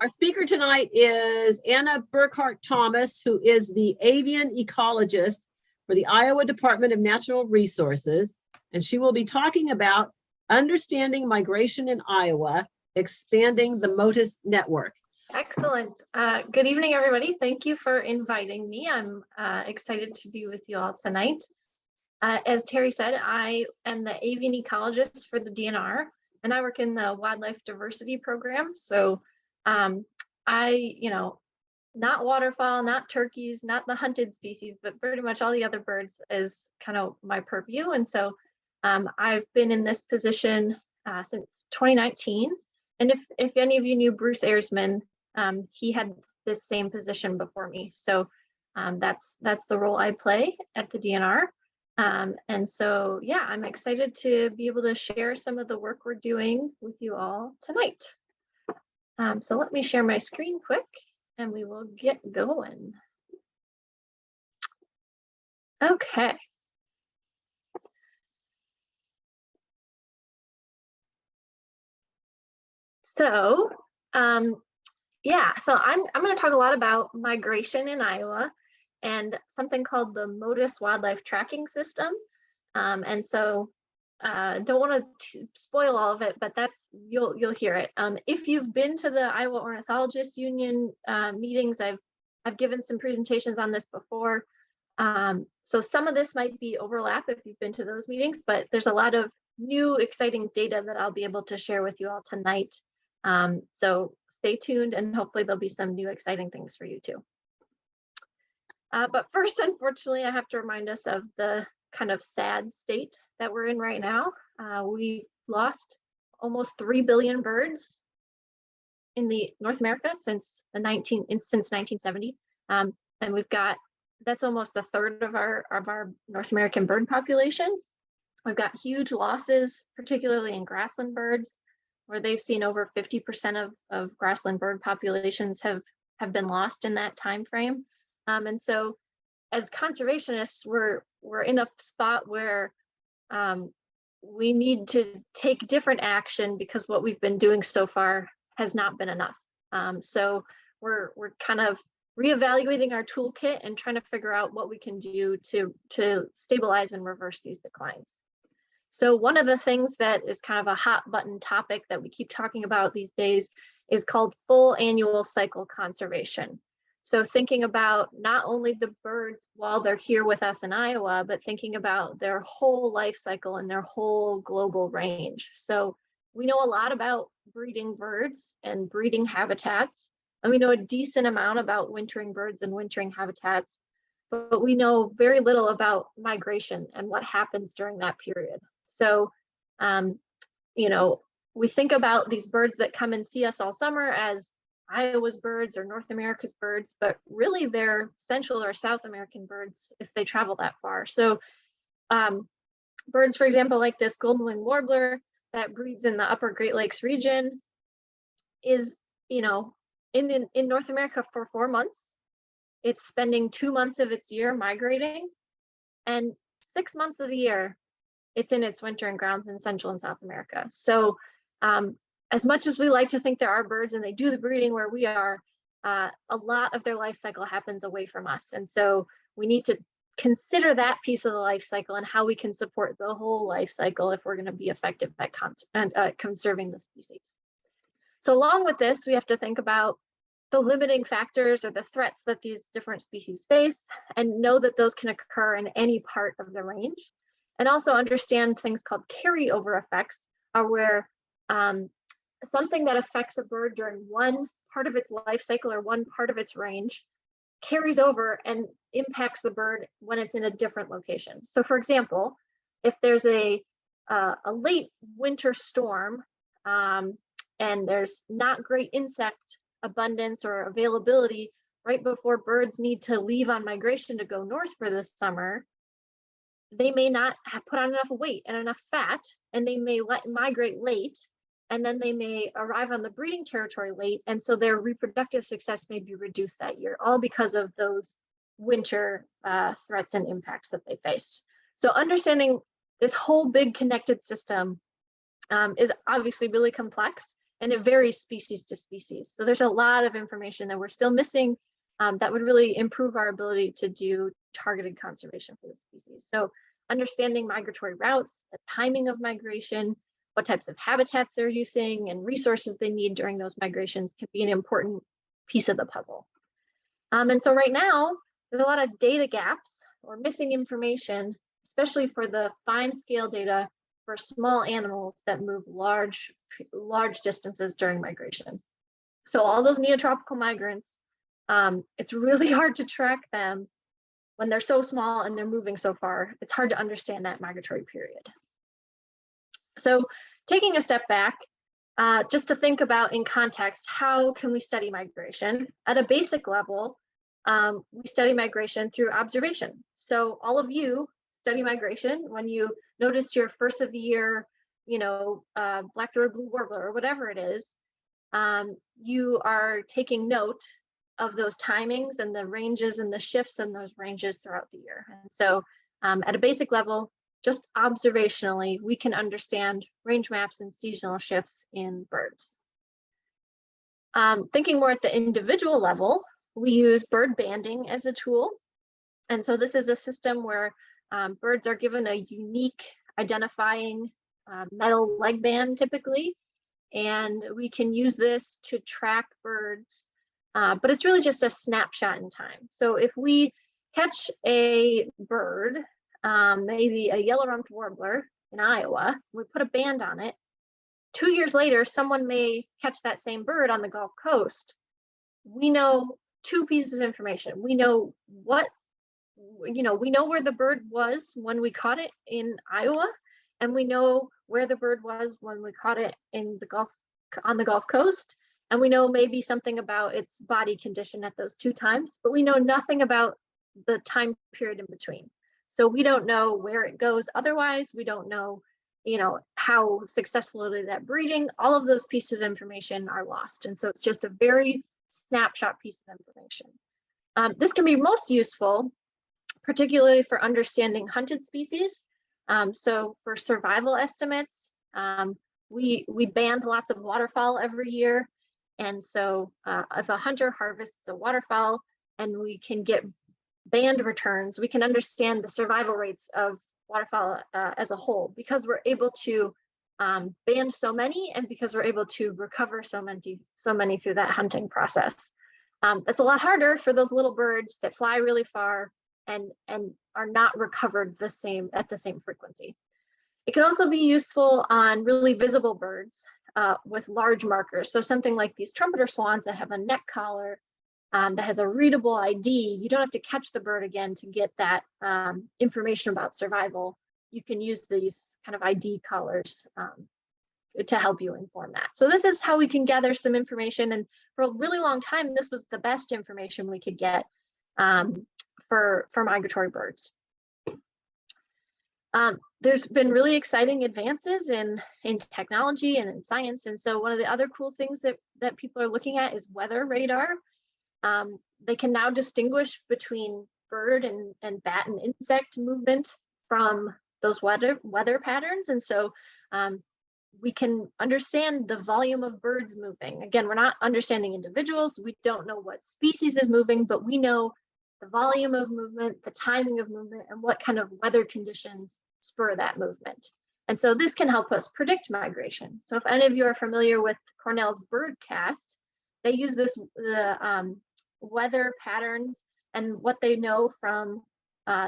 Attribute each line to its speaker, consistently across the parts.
Speaker 1: Our speaker tonight is Anna Buckardt Thomas, who is the avian ecologist for the Iowa Department of Natural Resources, and she will be talking about understanding migration in Iowa, expanding the MOTUS Network.
Speaker 2: Excellent. Good evening, everybody. Thank you for inviting me. I'm excited to be with you all tonight. As Terry said, I am the avian ecologist for the DNR, and I work in the wildlife diversity program. So not waterfowl, not turkeys, not the hunted species, but pretty much all the other birds is kind of my purview. And so I've been in this position since 2019. And if any of you knew Bruce Ayresman, he had this same position before me. So that's the role I play at the DNR. And so, yeah, I'm excited to be able to share some of the work we're doing with you all tonight. So let me share my screen quick and we will get going. Okay. So, yeah, so I'm going to talk a lot about migration in Iowa and something called the MOTUS Wildlife Tracking System. And so don't want to spoil all of it, but you'll hear it. If you've been to the Iowa Ornithologists Union meetings, I've given some presentations on this before. So some of this might be overlap if you've been to those meetings, but there's a lot of new exciting data that I'll be able to share with you all tonight. So stay tuned and hopefully there'll be some new exciting things for you too. But first, unfortunately, I have to remind us of the kind of sad state that we're in right now. We've lost almost 3 billion birds in the North America since 1970. And that's almost a third of our North American bird population. We've got huge losses, particularly in grassland birds, where they've seen over 50% of grassland bird populations have been lost in that time frame. And so as conservationists, we're in a spot where we need to take different action because what we've been doing so far has not been enough. So we're kind of reevaluating our toolkit and trying to figure out what we can do to stabilize and reverse these declines. So one of the things that is kind of a hot button topic that we keep talking about these days is called full annual cycle conservation. So thinking about not only the birds while they're here with us in Iowa, but thinking about their whole life cycle and their whole global range. So we know a lot about breeding birds and breeding habitats, and we know a decent amount about wintering birds and wintering habitats, but we know very little about migration and what happens during that period. So, we think about these birds that come and see us all summer as Iowa's birds or North America's birds, but really they're Central or South American birds if they travel that far. So birds, for example, like this golden-winged warbler that breeds in the upper Great Lakes region is, in North America for 4 months. It's spending 2 months of its year migrating, and 6 months of the year it's in its wintering grounds in Central and South America. So as much as we like to think there are birds and they do the breeding where we are, a lot of their life cycle happens away from us. And so we need to consider that piece of the life cycle and how we can support the whole life cycle if we're going to be effective at conserving the species. So along with this, we have to think about the limiting factors or the threats that these different species face and know that those can occur in any part of the range. And also understand things called carryover effects, are where something that affects a bird during one part of its life cycle or one part of its range carries over and impacts the bird when it's in a different location. So for example, if there's a late winter storm and there's not great insect abundance or availability right before birds need to leave on migration to go north for this summer, they may not have put on enough weight and enough fat, and they may migrate late, and then they may arrive on the breeding territory late, and so their reproductive success may be reduced that year, all because of those winter threats and impacts that they faced. So understanding this whole big connected system is obviously really complex, and it varies species to species. So there's a lot of information that we're still missing that would really improve our ability to do targeted conservation for the species. So understanding migratory routes, the timing of migration, what types of habitats they're using, and resources they need during those migrations can be an important piece of the puzzle. And so right now, there's a lot of data gaps or missing information, especially for the fine scale data for small animals that move large distances during migration. So all those neotropical migrants, it's really hard to track them when they're so small and they're moving so far. It's hard to understand that migratory period. So taking a step back, just to think about in context, how can we study migration? At a basic level, we study migration through observation. So all of you study migration when you notice your first of the year, black-throated blue warbler or whatever it is, you are taking note of those timings and the ranges and the shifts in those ranges throughout the year. And so at a basic level, just observationally, we can understand range maps and seasonal shifts in birds. Thinking more at the individual level, we use bird banding as a tool. And so this is a system where birds are given a unique identifying metal leg band typically, and we can use this to track birds, but it's really just a snapshot in time. So if we catch a bird, maybe a yellow-rumped warbler in Iowa, we put a band on it, 2 years later, someone may catch that same bird on the Gulf Coast. We know two pieces of information. We know we know where the bird was when we caught it in Iowa, and we know where the bird was when we caught it in on the Gulf Coast, and we know maybe something about its body condition at those two times, but we know nothing about the time period in between. So we don't know where it goes otherwise. We don't know, how successful it is at breeding. All of those pieces of information are lost, and so it's just a very snapshot piece of information. This can be most useful, particularly for understanding hunted species. So for survival estimates, we band lots of waterfowl every year. And so if a hunter harvests a waterfowl and we can get band returns, we can understand the survival rates of waterfowl as a whole, because we're able to band so many and because we're able to recover so many through that hunting process. That's a lot harder for those little birds that fly really far and are not recovered at the same frequency. It can also be useful on really visible birds with large markers. So something like these trumpeter swans that have a neck collar that has a readable ID. You don't have to catch the bird again to get that information about survival. You can use these kind of ID collars to help you inform that. So this is how we can gather some information. And for a really long time, this was the best information we could get for migratory birds. There's been really exciting advances in technology and in science. And so one of the other cool things that people are looking at is weather radar. They can now distinguish between bird and bat and insect movement from those weather patterns. And so we can understand the volume of birds moving. Again, we're not understanding individuals. We don't know what species is moving, but we know the volume of movement, the timing of movement, and what kind of weather conditions spur that movement. And so this can help us predict migration. So if any of you are familiar with Cornell's Birdcast, they use the weather patterns and what they know from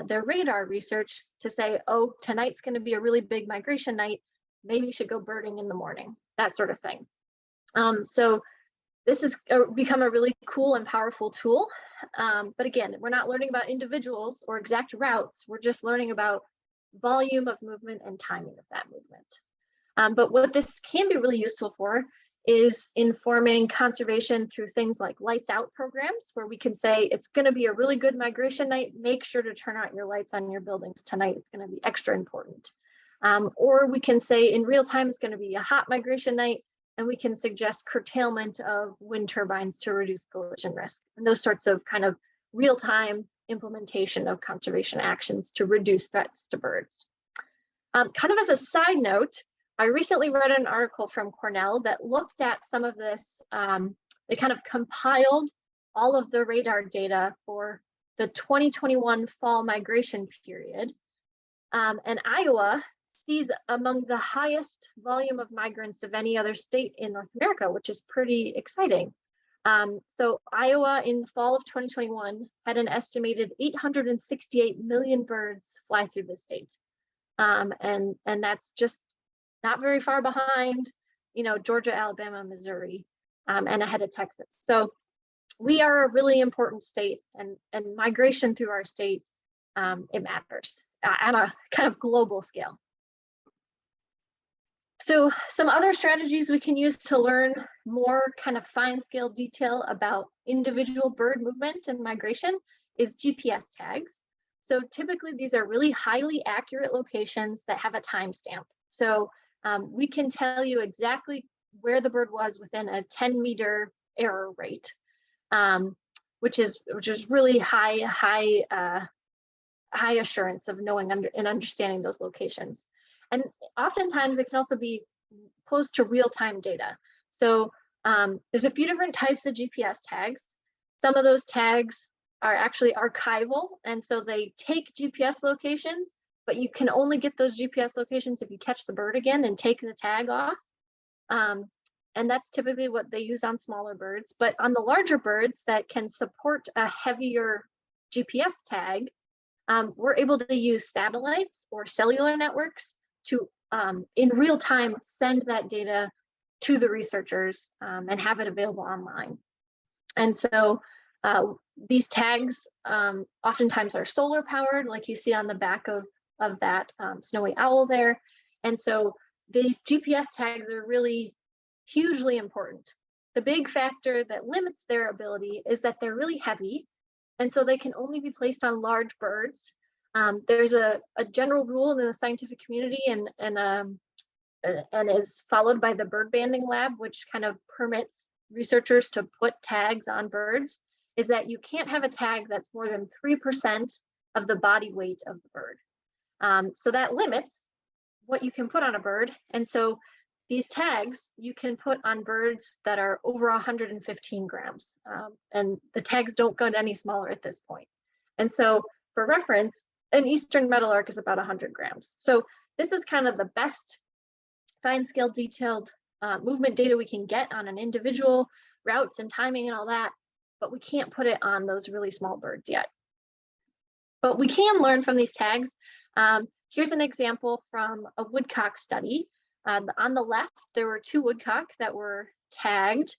Speaker 2: their radar research to say, oh, tonight's going to be a really big migration night. Maybe you should go birding in the morning, that sort of thing. So this has become a really cool and powerful tool. But again, we're not learning about individuals or exact routes. We're just learning about volume of movement and timing of that movement. But what this can be really useful for is informing conservation through things like lights out programs, where we can say it's going to be a really good migration night. Make sure to turn out your lights on your buildings tonight. It's going to be extra important. Or we can say in real time it's going to be a hot migration night, and we can suggest curtailment of wind turbines to reduce collision risk, and those sorts of kind of real-time implementation of conservation actions to reduce threats to birds. Kind of as a side note, I recently read an article from Cornell that looked at some of this. They kind of compiled all of the radar data for the 2021 fall migration period. And Iowa sees among the highest volume of migrants of any other state in North America, which is pretty exciting. So Iowa in the fall of 2021 had an estimated 868 million birds fly through the state. And that's just not very far behind, Georgia, Alabama, Missouri, and ahead of Texas. So we are a really important state, and migration through our state, it matters on a kind of global scale. So some other strategies we can use to learn more kind of fine scale detail about individual bird movement and migration is GPS tags. So typically these are really highly accurate locations that have a timestamp. So we can tell you exactly where the bird was within a 10-meter error rate, which is really high assurance of knowing and understanding those locations. And oftentimes it can also be close to real-time data. So there's a few different types of GPS tags. Some of those tags are actually archival, and so they take GPS locations, but you can only get those GPS locations if you catch the bird again and take the tag off. And that's typically what they use on smaller birds. But on the larger birds that can support a heavier GPS tag, we're able to use satellites or cellular networks to, in real time, send that data to the researchers and have it available online. And so these tags oftentimes are solar powered, like you see on the back of that snowy owl there. And so these GPS tags are really hugely important. The big factor that limits their ability is that they're really heavy, and so they can only be placed on large birds. There's a general rule in the scientific community and is followed by the bird banding lab, which kind of permits researchers to put tags on birds, is that you can't have a tag that's more than 3% of the body weight of the bird. So that limits what you can put on a bird. And so these tags you can put on birds that are over 115 grams. And the tags don't go any smaller at this point. And so for reference, an eastern meadowlark is about 100 grams. So this is kind of the best fine scale detailed movement data we can get on an individual, routes and timing and all that, but we can't put it on those really small birds yet. But we can learn from these tags. Here's an example from a woodcock study. On the left, there were 2 woodcock that were tagged.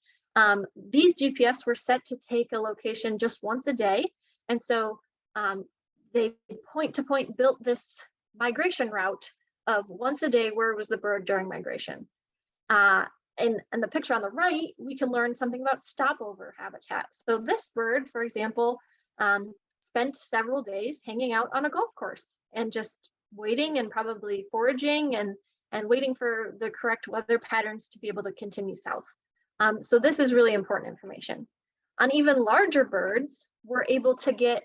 Speaker 2: These GPS were set to take a location just once a day. And so they point-to-point built this migration route of once a day where was the bird during migration. And the picture on the right, we can learn something about stopover habitat. So this bird, for example, spent several days hanging out on a golf course and just waiting and probably foraging and waiting for the correct weather patterns to be able to continue south. So this is really important information. On even larger birds, we're able to get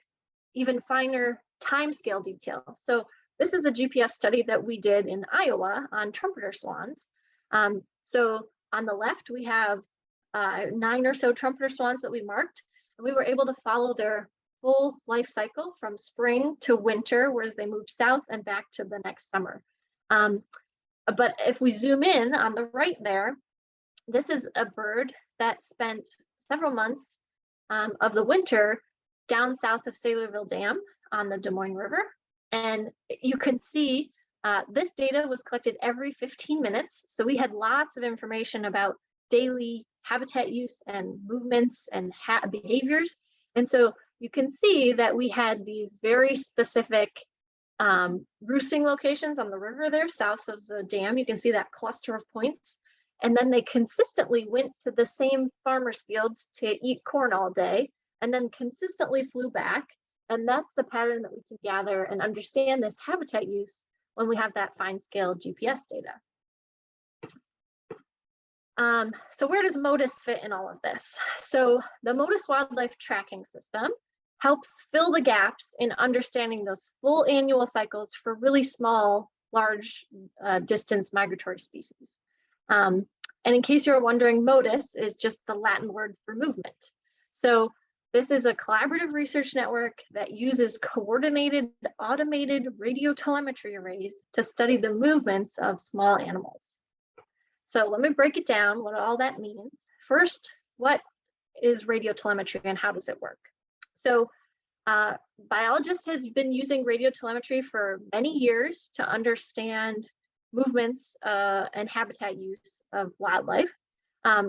Speaker 2: even finer timescale detail. So this is a GPS study that we did in Iowa on trumpeter swans. So on the left, we have 9 or so trumpeter swans that we marked, and we were able to follow their full life cycle from spring to winter, whereas they moved south and back to the next summer. But if we zoom in on the right there, this is a bird that spent several months of the winter down south of Saylorville Dam on the Des Moines River. And you can see this data was collected every 15 minutes. So we had lots of information about daily habitat use and movements and behaviors. And so you can see that we had these very specific roosting locations on the river there south of the dam. You can see that cluster of points. And then they consistently went to the same farmers' fields to eat corn all day, and then consistently flew back. And that's the pattern that we can gather and understand this habitat use when we have that fine scale GPS data. So where does MOTUS fit in all of this? So the MOTUS Wildlife Tracking System helps fill the gaps in understanding those full annual cycles for really small large distance migratory species. And in case you're wondering, MOTUS is just the Latin word for movement. So this is a collaborative research network that uses coordinated automated radio telemetry arrays to study the movements of small animals. So let me break it down, what all that means. First, what is radio telemetry and how does it work? So biologists have been using radio telemetry for many years to understand movements and habitat use of wildlife.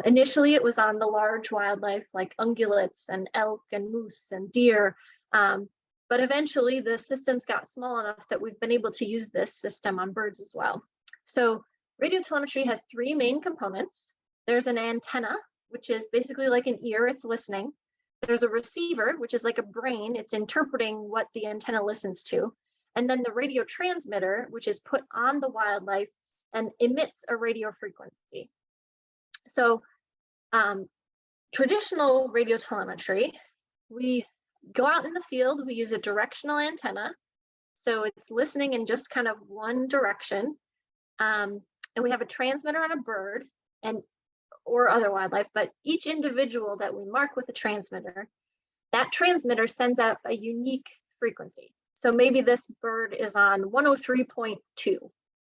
Speaker 2: Initially, it was on the large wildlife like ungulates and elk and moose and deer. But eventually the systems got small enough that we've been able to use this system on birds as well. So radio telemetry has three main components. There's an antenna, which is basically like an ear, it's listening. There's a receiver, which is like a brain, it's interpreting what the antenna listens to. And then the radio transmitter, which is put on the wildlife and emits a radio frequency. So traditional radio telemetry, we go out in the field, we use a directional antenna. So it's listening in just kind of one direction. And we have a transmitter on a bird or other wildlife, but each individual that we mark with a transmitter, that transmitter sends out a unique frequency. So maybe this bird is on 103.2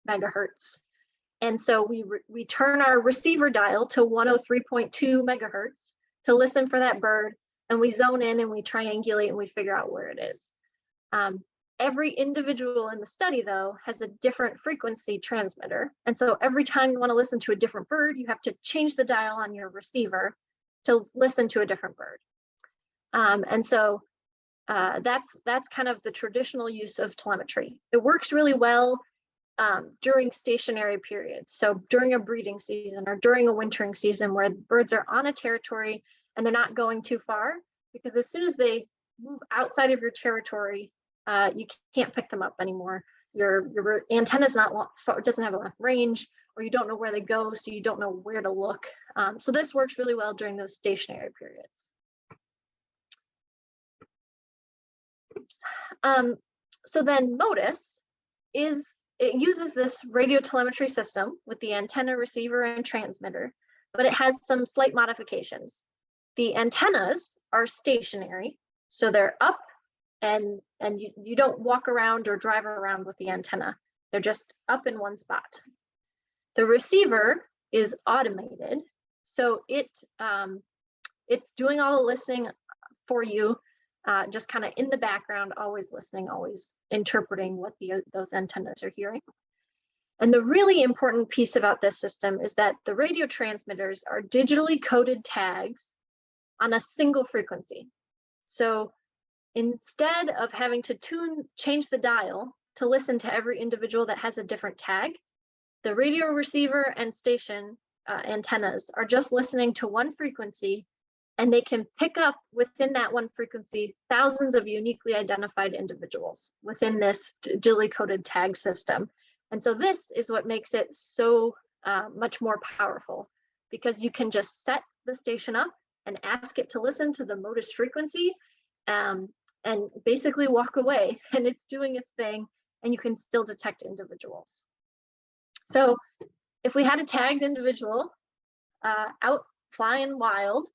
Speaker 2: megahertz. And so we turn our receiver dial to 103.2 megahertz to listen for that bird, and we zone in and we triangulate and we figure out where it is. Every individual in the study, though, has a different frequency transmitter. And so every time you want to listen to a different bird, you have to change the dial on your receiver to listen to a different bird. And so that's kind of the traditional use of telemetry. It works really well during stationary periods. So during a breeding season or during a wintering season where birds are on a territory and they're not going too far, because as soon as they move outside of your territory, you can't pick them up anymore. Your antenna's doesn't have enough range, or you don't know where they go, so you don't know where to look. So this works really well during those stationary periods. So then MOTUS it uses this radio telemetry system with the antenna, receiver, and transmitter, but it has some slight modifications. The antennas are stationary, so they're up, and you don't walk around or drive around with the antenna. They're just up in one spot. The receiver is automated, so it's doing all the listening for you, just kind of in the background, always listening, always interpreting what those antennas are hearing. And the really important piece about this system is that the radio transmitters are digitally coded tags on a single frequency. So instead of having to change the dial to listen to every individual that has a different tag, the radio receiver and station antennas are just listening to one frequency, and they can pick up within that one frequency thousands of uniquely identified individuals within this digitally coded tag system. And so this is what makes it so much more powerful, because you can just set the station up and ask it to listen to the MOTUS frequency and basically walk away, and it's doing its thing, and you can still detect individuals. So if we had a tagged individual out flying wild,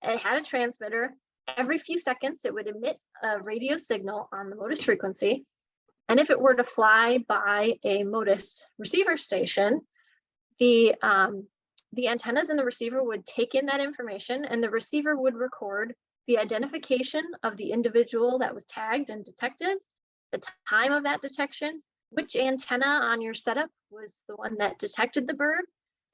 Speaker 2: it had a transmitter, every few seconds it would emit a radio signal on the MOTUS frequency. And if it were to fly by a MOTUS receiver station, the antennas in the receiver would take in that information, and the receiver would record the identification of the individual that was tagged and detected, the time of that detection, which antenna on your setup was the one that detected the bird,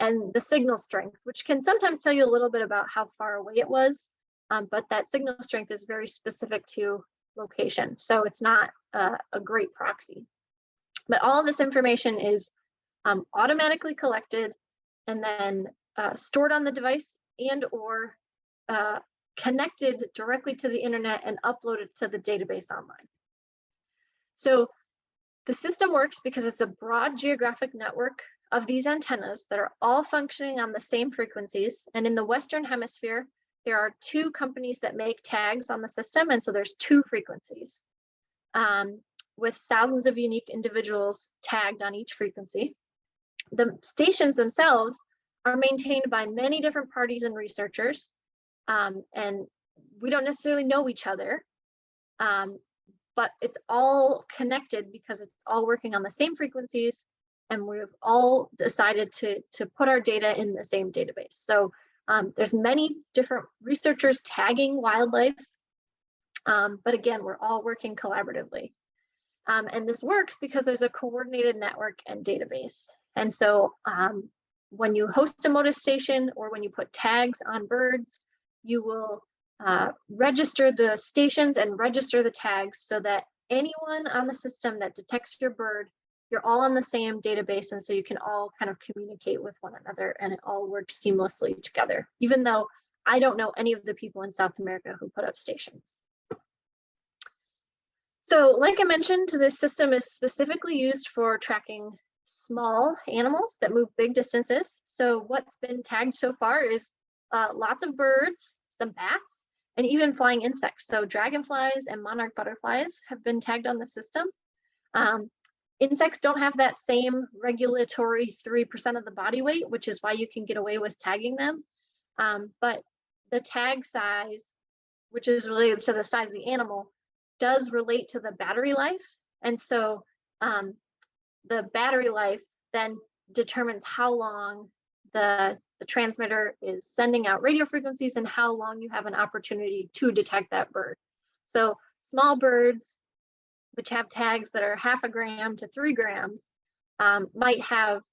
Speaker 2: and the signal strength, which can sometimes tell you a little bit about how far away it was, but that signal strength is very specific to location, so it's not a great proxy. But all of this information is automatically collected and then stored on the device and or connected directly to the internet and uploaded to the database online. So the system works because it's a broad geographic network of these antennas that are all functioning on the same frequencies. And in the Western Hemisphere, there are two companies that make tags on the system, and so there's two frequencies. with thousands of unique individuals tagged on each frequency. The stations themselves are maintained by many different parties and researchers, and we don't necessarily know each other, but it's all connected because it's all working on the same frequencies, and we've all decided to put our data in the same database. So there's many different researchers tagging wildlife, but again, we're all working collaboratively. And this works because there's a coordinated network and database. And so when you host a MOTUS station or when you put tags on birds, you will register the stations and register the tags so that anyone on the system that detects your bird, you're all on the same database, and so you can all kind of communicate with one another, and it all works seamlessly together, even though I don't know any of the people in South America who put up stations. So like I mentioned, this system is specifically used for tracking small animals that move big distances. So what's been tagged so far is lots of birds, some bats, and even flying insects. So dragonflies and monarch butterflies have been tagged on the system. Insects don't have that same regulatory 3% of the body weight, which is why you can get away with tagging them. But the tag size, which is related to the size of the animal, does relate to the battery life. And so the battery life then determines how long the transmitter is sending out radio frequencies and how long you have an opportunity to detect that bird. So small birds, which have tags that are 0.5 gram to 3 grams, might have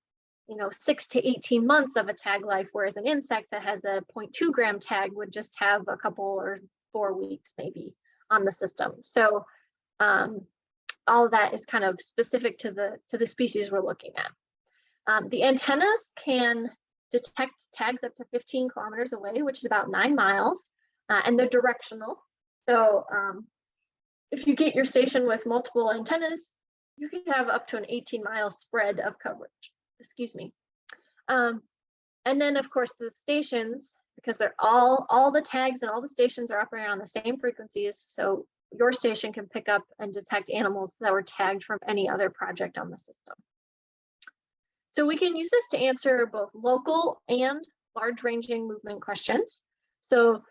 Speaker 2: 6 to 18 months of a tag life, whereas an insect that has a 0.2 gram tag would just have a couple or 4 weeks maybe on the system. So all of that is kind of specific to the species we're looking at. The antennas can detect tags up to 15 kilometers away, which is about 9 miles, and they're directional. So if you get your station with multiple antennas, you can have up to an 18-mile spread of coverage. Excuse me. And then, of course, the stations, because they're all the tags and all the stations are operating on the same frequencies. So your station can pick up and detect animals that were tagged from any other project on the system. So we can use this to answer both local and large-ranging movement questions. So,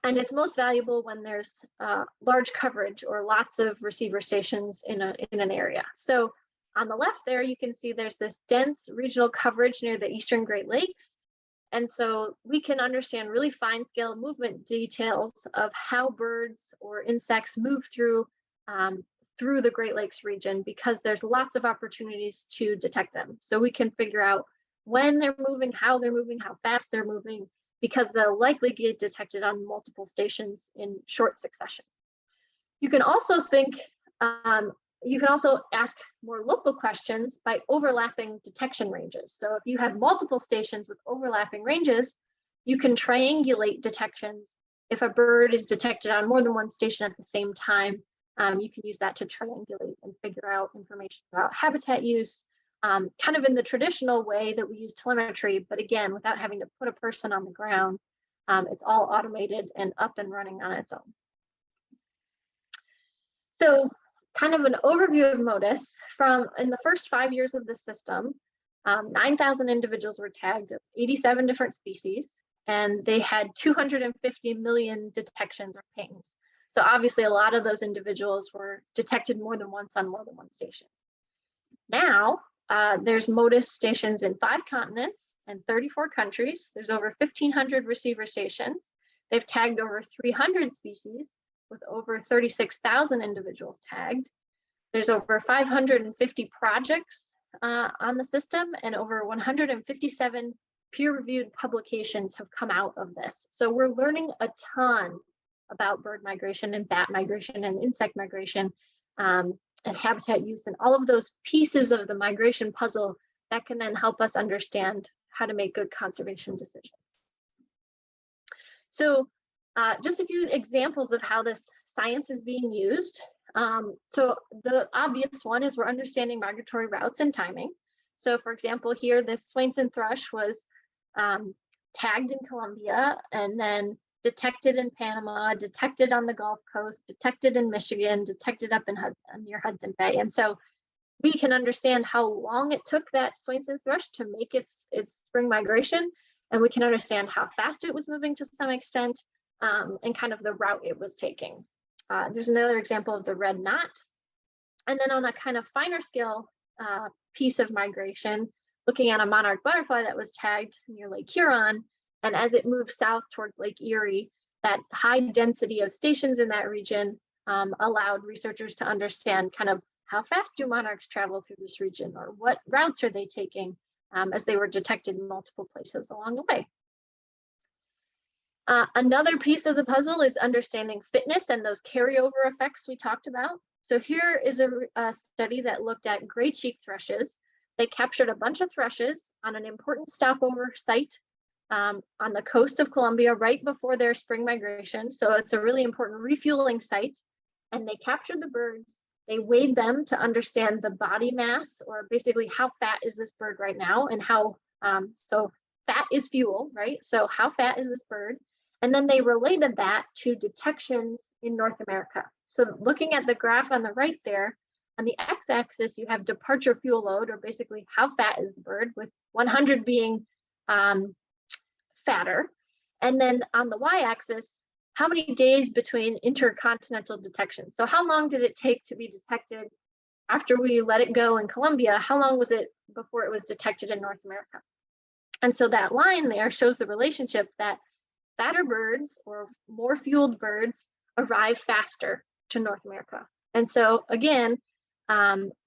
Speaker 2: and it's most valuable when there's large coverage or lots of receiver stations in an area. So on the left there, you can see there's this dense regional coverage near the Eastern Great Lakes. And so we can understand really fine scale movement details of how birds or insects move through the Great Lakes region, because there's lots of opportunities to detect them. So we can figure out when they're moving, how fast they're moving, because they'll likely get detected on multiple stations in short succession. You can also ask more local questions by overlapping detection ranges. So if you have multiple stations with overlapping ranges, you can triangulate detections. If a bird is detected on more than one station at the same time, you can use that to triangulate and figure out information about habitat use, kind of in the traditional way that we use telemetry, but again, without having to put a person on the ground. It's all automated and up and running on its own. So kind of an overview of MOTUS. In the first 5 years of the system, 9,000 individuals were tagged of 87 different species, and they had 250 million detections or pings. So obviously a lot of those individuals were detected more than once on more than one station. Now, there's MOTUS stations in 5 continents and 34 countries. There's over 1,500 receiver stations. They've tagged over 300 species with over 36,000 individuals tagged. There's over 550 projects on the system, and over 157 peer-reviewed publications have come out of this. So we're learning a ton about bird migration and bat migration and insect migration, and habitat use, and all of those pieces of the migration puzzle that can then help us understand how to make good conservation decisions. So just a few examples of how this science is being used. So the obvious one is we're understanding migratory routes and timing. So for example, here, this Swainson thrush was tagged in Colombia, and then detected in Panama, detected on the Gulf Coast, detected in Michigan, detected up in near Hudson Bay. And so we can understand how long it took that Swainson's thrush to make its spring migration, and we can understand how fast it was moving to some extent, and kind of the route it was taking. There's another example of the red knot. And then on a kind of finer scale piece of migration, looking at a monarch butterfly that was tagged near Lake Huron, and as it moved south towards Lake Erie, that high density of stations in that region allowed researchers to understand kind of how fast do monarchs travel through this region, or what routes are they taking, as they were detected in multiple places along the way. Another piece of the puzzle is understanding fitness and those carryover effects we talked about. So here is a study that looked at gray cheek thrushes. They captured a bunch of thrushes on an important stopover site on the coast of Colombia right before their spring migration. So it's a really important refueling site. And they captured the birds. They weighed them to understand the body mass, or basically how fat is this bird right now, and how, so fat is fuel, right? So how fat is this bird? And then they related that to detections in North America. So looking at the graph on the right there, on the x-axis, you have departure fuel load, or basically how fat is the bird, with 100 being fatter. And then on the y-axis, how many days between intercontinental detection? So how long did it take to be detected after we let it go in Colombia? How long was it before it was detected in North America? And so that line there shows the relationship that fatter birds, or more fueled birds, arrive faster to North America. And so again,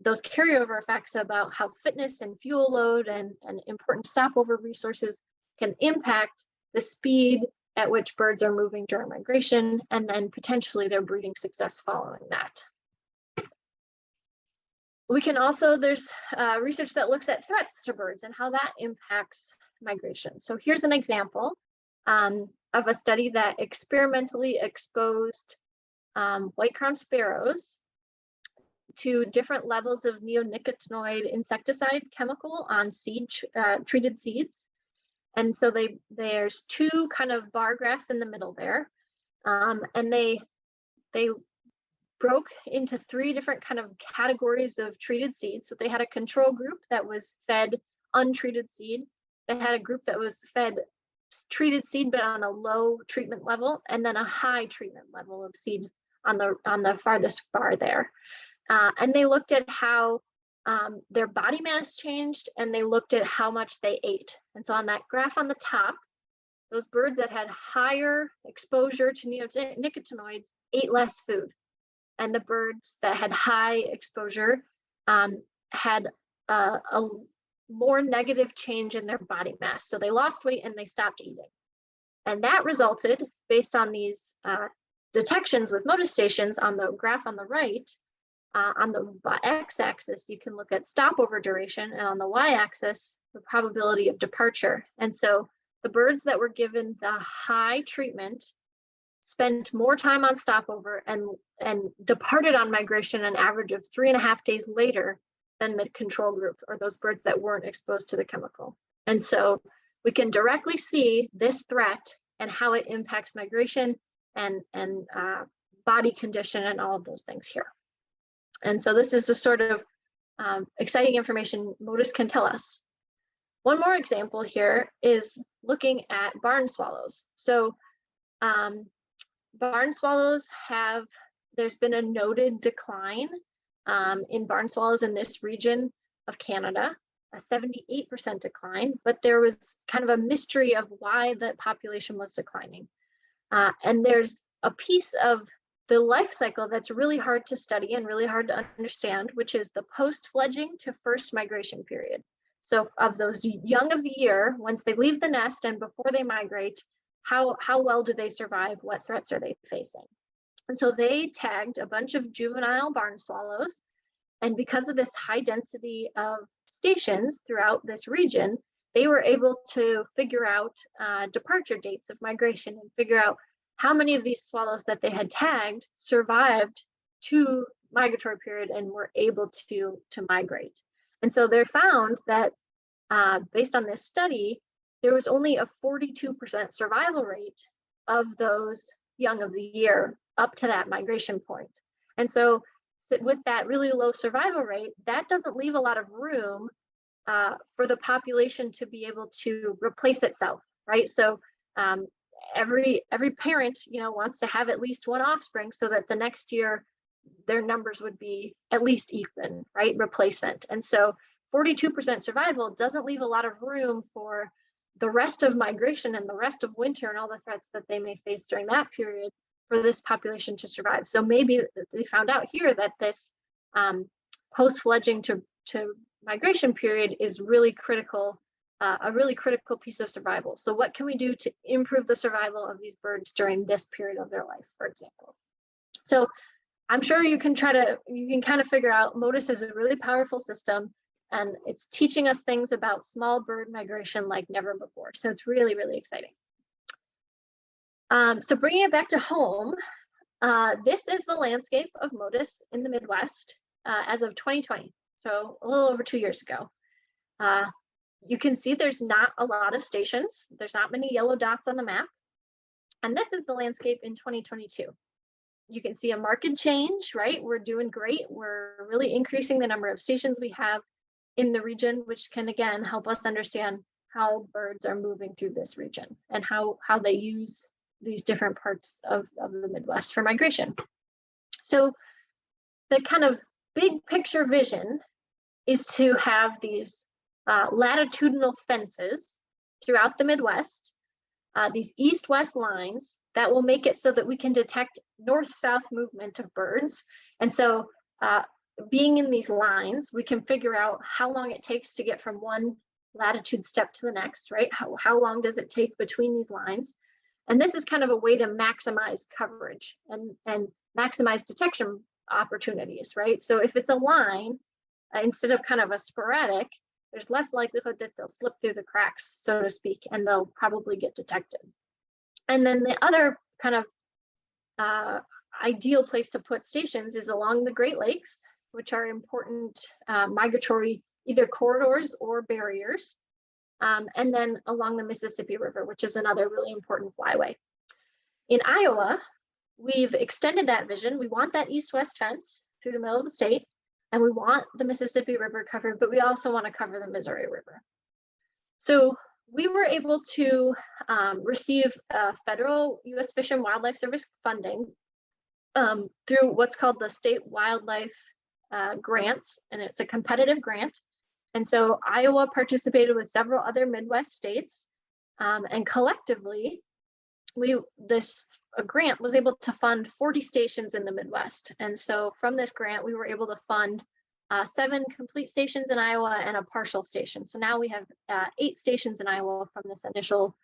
Speaker 2: those carryover effects about how fitness and fuel load and important stopover resources can impact the speed at which birds are moving during migration, and then potentially their breeding success following that. We can also, there's research that looks at threats to birds and how that impacts migration. So here's an example of a study that experimentally exposed white-crowned sparrows to different levels of neonicotinoid insecticide chemical on treated seeds. And so there's two kind of bar graphs in the middle there, and they broke into three different kind of categories of treated seeds. So they had a control group that was fed untreated seed. They had a group that was fed treated seed but on a low treatment level, and then a high treatment level of seed on the farthest bar there. And they looked at how their body mass changed, and they looked at how much they ate. And so on that graph on the top, those birds that had higher exposure to neonicotinoids ate less food. And the birds that had high exposure had a more negative change in their body mass. So they lost weight and they stopped eating. And that resulted, based on these detections with MOTUS stations on the graph on the right, on the x-axis, you can look at stopover duration, and on the y-axis, the probability of departure. And so the birds that were given the high treatment spent more time on stopover and departed on migration an average of 3.5 days later than the control group, or those birds that weren't exposed to the chemical. And so we can directly see this threat and how it impacts migration and body condition and all of those things here. And so this is the sort of exciting information MOTUS can tell us. One more example here is looking at barn swallows. So barn swallows there's been a noted decline in barn swallows in this region of Canada, a 78% decline, but there was kind of a mystery of why the population was declining. And there's a piece of the life cycle that's really hard to study and really hard to understand, which is the post-fledging to first migration period. So of those young of the year, once they leave the nest and before they migrate, how well do they survive? What threats are they facing? And so they tagged a bunch of juvenile barn swallows. And because of this high density of stations throughout this region, they were able to figure out departure dates of migration and figure out how many of these swallows that they had tagged survived to migratory period and were able to migrate. And so they found that based on this study, there was only a 42% survival rate of those young of the year up to that migration point. And so with that really low survival rate, that doesn't leave a lot of room for the population to be able to replace itself, right? So every parent, wants to have at least one offspring so that the next year their numbers would be at least even, right? Replacement. And so 42% survival doesn't leave a lot of room for the rest of migration and the rest of winter and all the threats that they may face during that period for this population to survive. So maybe we found out here that this post-fledging to migration period is really critical, a really critical piece of survival. So what can we do to improve the survival of these birds during this period of their life, for example? So I'm sure you can kind of figure out MOTUS is a really powerful system, and it's teaching us things about small bird migration like never before. So it's really, really exciting. So bringing it back to home, this is the landscape of MOTUS in the Midwest as of 2020, so a little over 2 years ago. You can see there's not a lot of stations. There's not many yellow dots on the map. And this is the landscape in 2022. You can see a marked change, right? We're doing great. We're really increasing the number of stations we have in the region, which can, again, help us understand how birds are moving through this region and how they use these different parts of the Midwest for migration. So the kind of big picture vision is to have these latitudinal fences throughout the Midwest, these east-west lines that will make it so that we can detect north-south movement of birds. And so being in these lines, we can figure out how long it takes to get from one latitude step to the next, right? How long does it take between these lines? And this is kind of a way to maximize coverage and maximize detection opportunities, right? So if it's a line, instead of kind of a sporadic, there's less likelihood that they'll slip through the cracks, so to speak, and they'll probably get detected. And then the other kind of ideal place to put stations is along the Great Lakes, which are important migratory either corridors or barriers, and then along the Mississippi River, which is another really important flyway. In Iowa, we've extended that vision. We want that east-west fence through the middle of the state, and we want the Mississippi River covered, but we also want to cover the Missouri River. So we were able to receive federal U.S. Fish and Wildlife Service funding through what's called the State Wildlife Grants, and it's a competitive grant. And so Iowa participated with several other Midwest states, and collectively, this grant was able to fund 40 stations in the Midwest. And so from this grant, we were able to fund 7 complete stations in Iowa and a partial station. So now we have 8 stations in Iowa from this initial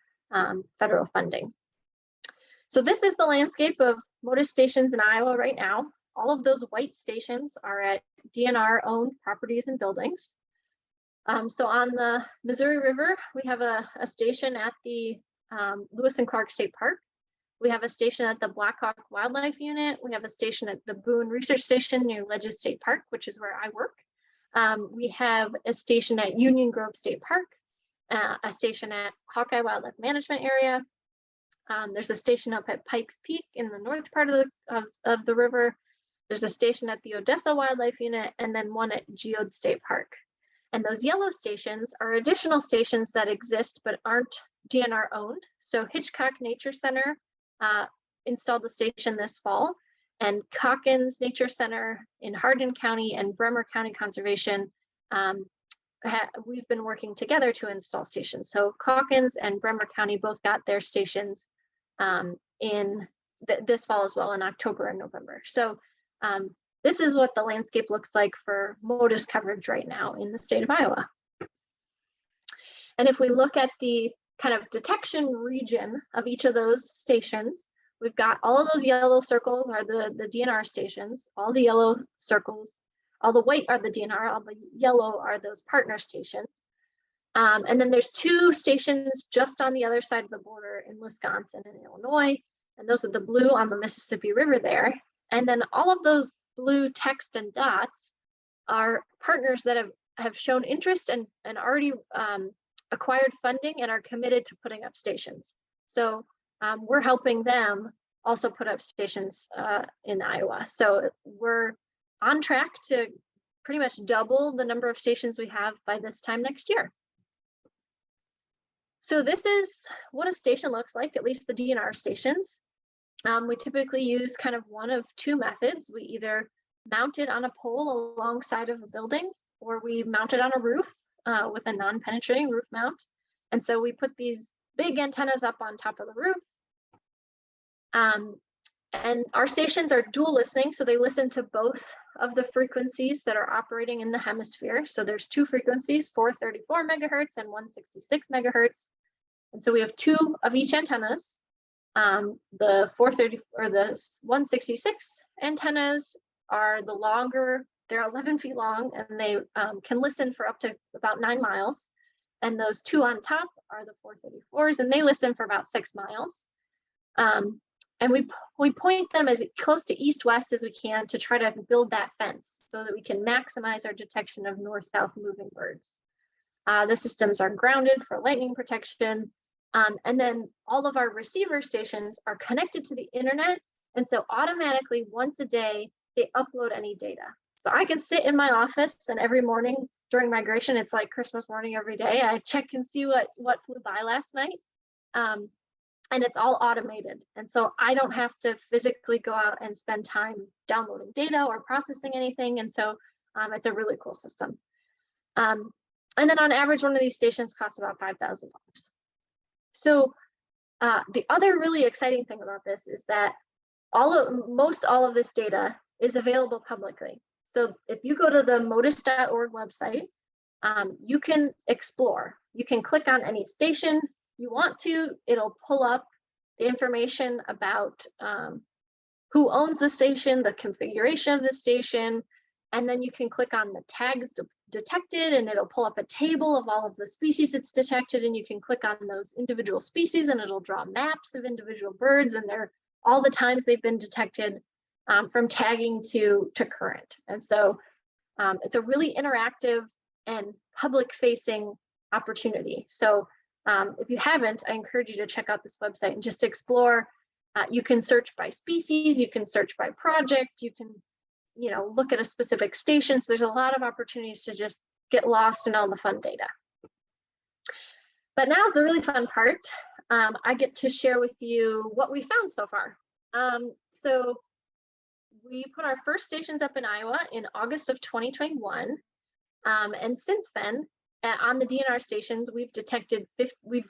Speaker 2: federal funding. So this is the landscape of MOTUS stations in Iowa right now. All of those white stations are at DNR-owned properties and buildings. So on the Missouri River, we have a station at the Lewis and Clark State Park. We have a station at the Blackhawk Wildlife Unit. We have a station at the Boone Research Station near Ledges State Park, which is where I work. We have a station at Union Grove State Park, a station at Hawkeye Wildlife Management Area. There's a station up at Pikes Peak in the north part of the river. There's a station at the Odessa Wildlife Unit, and then one at Geode State Park. And those yellow stations are additional stations that exist but aren't DNR owned. So Hitchcock Nature Center installed a station this fall, and Calkins Nature Center in Hardin County and Bremer County Conservation, we've been working together to install stations. So Calkins and Bremer County both got their stations in this fall as well, in October and November. So this is what the landscape looks like for MOTUS coverage right now in the state of Iowa. And if we look at the kind of detection region of each of those stations, we've got all of those yellow circles are the DNR stations, all the yellow circles, all the white are the DNR, all the yellow are those partner stations. And then there's 2 stations just on the other side of the border in Wisconsin and Illinois, and those are the blue on the Mississippi River there. And then all of those blue text and dots are partners that have shown interest and already acquired funding and are committed to putting up stations. So we're helping them also put up stations in Iowa. So we're on track to pretty much double the number of stations we have by this time next year. So this is what a station looks like, at least the DNR stations. We typically use kind of one of two methods. We either mount it on a pole alongside of a building, or we mount it on a roof with a non-penetrating roof mount. And so we put these big antennas up on top of the roof. And our stations are dual listening, so they listen to both of the frequencies that are operating in the hemisphere. So there's two frequencies, 434 megahertz and 166 megahertz. And so we have two of each antennas. The 430 or the 166 antennas are the longer, they're 11 feet long, and they can listen for up to about 9 miles. And those two on top are the 434s, and they listen for about 6 miles. And we point them as close to east-west as we can to try to build that fence so that we can maximize our detection of north-south moving birds. The systems are grounded for lightning protection. And then all of our receiver stations are connected to the internet. And so automatically once a day, they upload any data. So I can sit in my office, and every morning during migration, it's like Christmas morning every day. I check and see what flew by last night. And it's all automated. And so I don't have to physically go out and spend time downloading data or processing anything. And so it's a really cool system. And then on average, one of these stations costs about $5,000. So the other really exciting thing about this is that most all of this data is available publicly. So if you go to the MOTUS.org website, you can explore. You can click on any station you want to. It'll pull up the information about who owns the station, the configuration of the station, and then you can click on the tags detected, and it'll pull up a table of all of the species it's detected, and you can click on those individual species, and it'll draw maps of individual birds, and they're all the times they've been detected from tagging to current. And so it's a really interactive and public-facing opportunity. So if you haven't, I encourage you to check out this website and just explore. You can search by species, you can search by project, you can look at a specific station. So there's a lot of opportunities to just get lost in all the fun data. But now's the really fun part. I get to share with you what we found so far. So we put our first stations up in Iowa in August of 2021. And since then, on the DNR stations, we've detected, we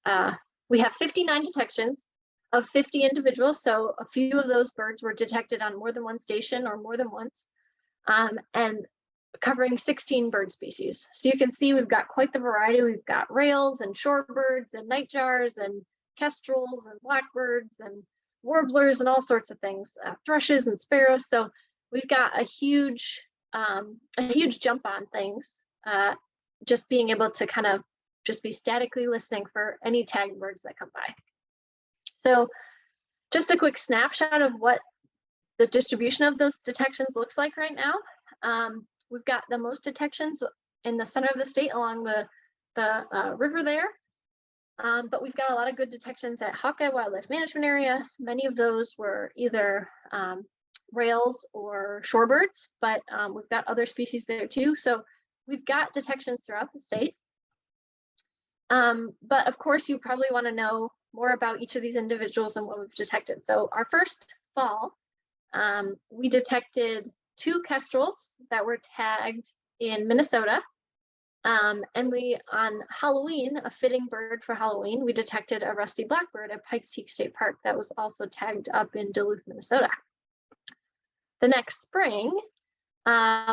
Speaker 2: have 59 detections of 50 individuals. So a few of those birds were detected on more than one station or more than once, and covering 16 bird species. So you can see we've got quite the variety. We've got rails and shorebirds and nightjars and kestrels and blackbirds and warblers and all sorts of things, thrushes and sparrows. So we've got a huge jump on things, just being able to kind of just be statically listening for any tagged birds that come by. So just a quick snapshot of what the distribution of those detections looks like right now. We've got the most detections in the center of the state along the river there. But we've got a lot of good detections at Hawkeye Wildlife Management Area. Many of those were either rails or shorebirds, but we've got other species there too. So we've got detections throughout the state. But of course, you probably want to know more about each of these individuals and what we've detected. So our first fall, we detected 2 kestrels that were tagged in Minnesota. And on Halloween, a fitting bird for Halloween, we detected a rusty blackbird at Pikes Peak State Park that was also tagged up in Duluth, Minnesota. The next spring,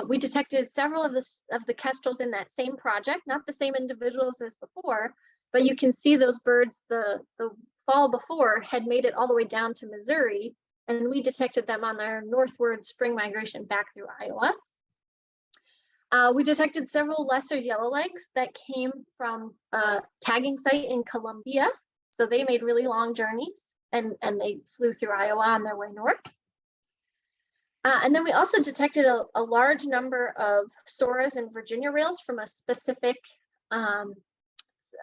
Speaker 2: we detected several of the kestrels in that same project, not the same individuals as before, but you can see those birds the fall before had made it all the way down to Missouri, and we detected them on their northward spring migration back through Iowa. We detected several lesser yellowlegs that came from a tagging site in Columbia. So they made really long journeys and they flew through Iowa on their way north. And then we also detected a large number of soras and Virginia rails from a specific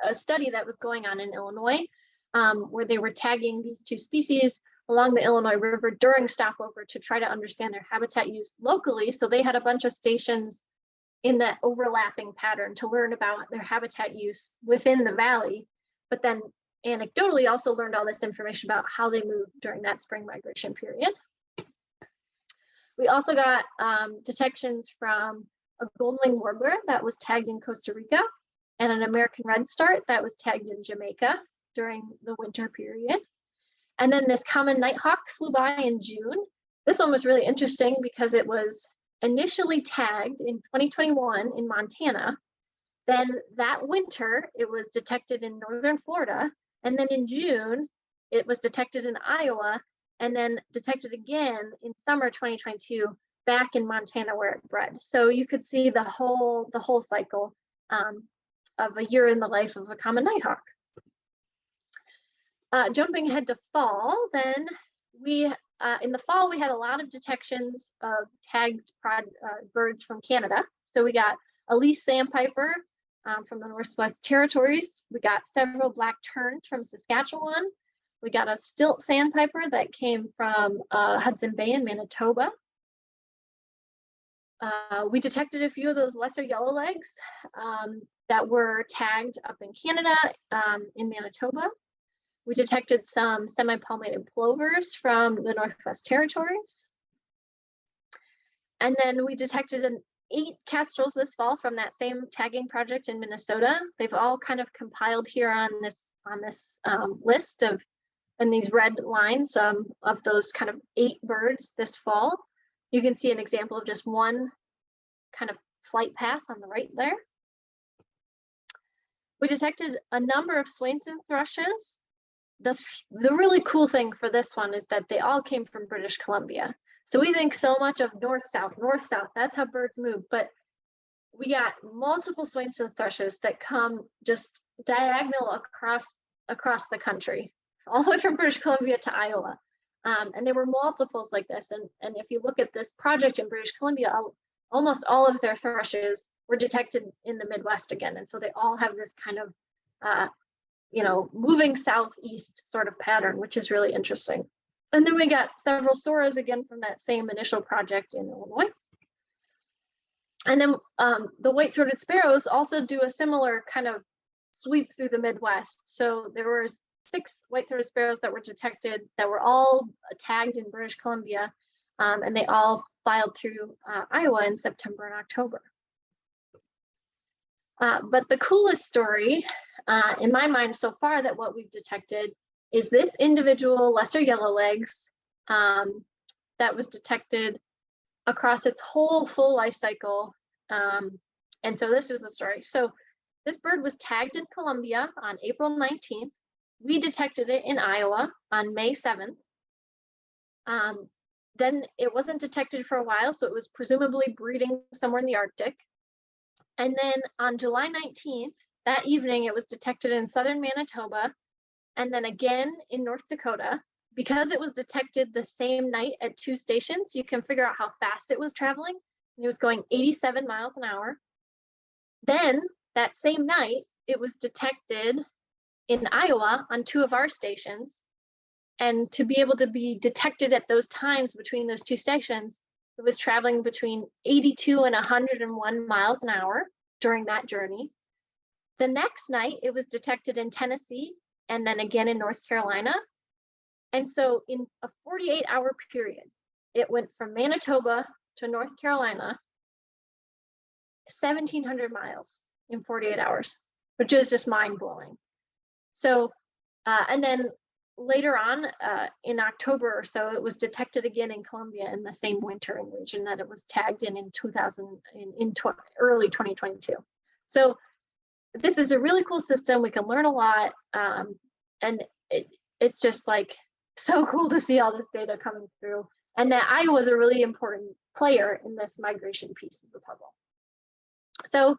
Speaker 2: a study that was going on in Illinois. where they were tagging these two species along the Illinois River during stopover to try to understand their habitat use locally. So they had a bunch of stations in that overlapping pattern to learn about their habitat use within the valley, but then anecdotally also learned all this information about how they move during that spring migration period. We also got detections from a golden-winged warbler that was tagged in Costa Rica and an American redstart that was tagged in Jamaica during the winter period. And then this common nighthawk flew by in June. This one was really interesting because it was initially tagged in 2021 in Montana. Then that winter, it was detected in northern Florida. And then in June, it was detected in Iowa, and then detected again in summer 2022 back in Montana where it bred. So you could see the whole cycle of a year in the life of a common nighthawk. Jumping ahead to fall, then in the fall we had a lot of detections of tagged birds from Canada. So we got a leaf sandpiper from the Northwest Territories. We got several black terns from Saskatchewan. We got a stilt sandpiper that came from Hudson Bay in Manitoba. We detected a few of those lesser yellowlegs that were tagged up in Canada, in Manitoba. We detected some semi-palmated plovers from the Northwest Territories. And then we detected 8 kestrels this fall from that same tagging project in Minnesota. They've all kind of compiled here on this list of, and these red lines of those kind of 8 birds this fall. You can see an example of just one kind of flight path on the right there. We detected a number of Swainson thrushes. The really cool thing for this one is that they all came from British Columbia. So we think so much of north-south, that's how birds move, but we got multiple Swainson thrushes that come just diagonal across the country, all the way from British Columbia to Iowa. And there were multiples like this. And if you look at this project in British Columbia, almost all of their thrushes were detected in the Midwest again. And so they all have this kind of, moving southeast sort of pattern, which is really interesting. And then we got several soras again from that same initial project in Illinois. And then the white-throated sparrows also do a similar kind of sweep through the Midwest. So there were 6 white-throated sparrows that were detected that were all tagged in British Columbia, and they all filed through Iowa in September and October. But the coolest story in my mind so far that what we've detected is this individual lesser yellowlegs that was detected across its whole full life cycle. And so this is the story. So this bird was tagged in Columbia on April 19th. We detected it in Iowa on May 7th. Then it wasn't detected for a while, so it was presumably breeding somewhere in the Arctic. And then on July 19th, that evening, it was detected in southern Manitoba, and then again in North Dakota. Because it was detected the same night at 2 stations, you can figure out how fast it was traveling. It was going 87 miles an hour. Then that same night, it was detected in Iowa on 2 of our stations. And to be able to be detected at those times between those 2 stations, it was traveling between 82 and 101 miles an hour during that journey. The next night, it was detected in Tennessee and then again in North Carolina. And so in a 48-hour period, it went from Manitoba to North Carolina, 1,700 miles in 48 hours, which is just mind-blowing. So, and then later on in October or so, it was detected again in Columbia in the same wintering region that it was tagged in early 2022. So this is a really cool system. We can learn a lot, and it's just like so cool to see all this data coming through, and that Iowa is a really important player in this migration piece of the puzzle. So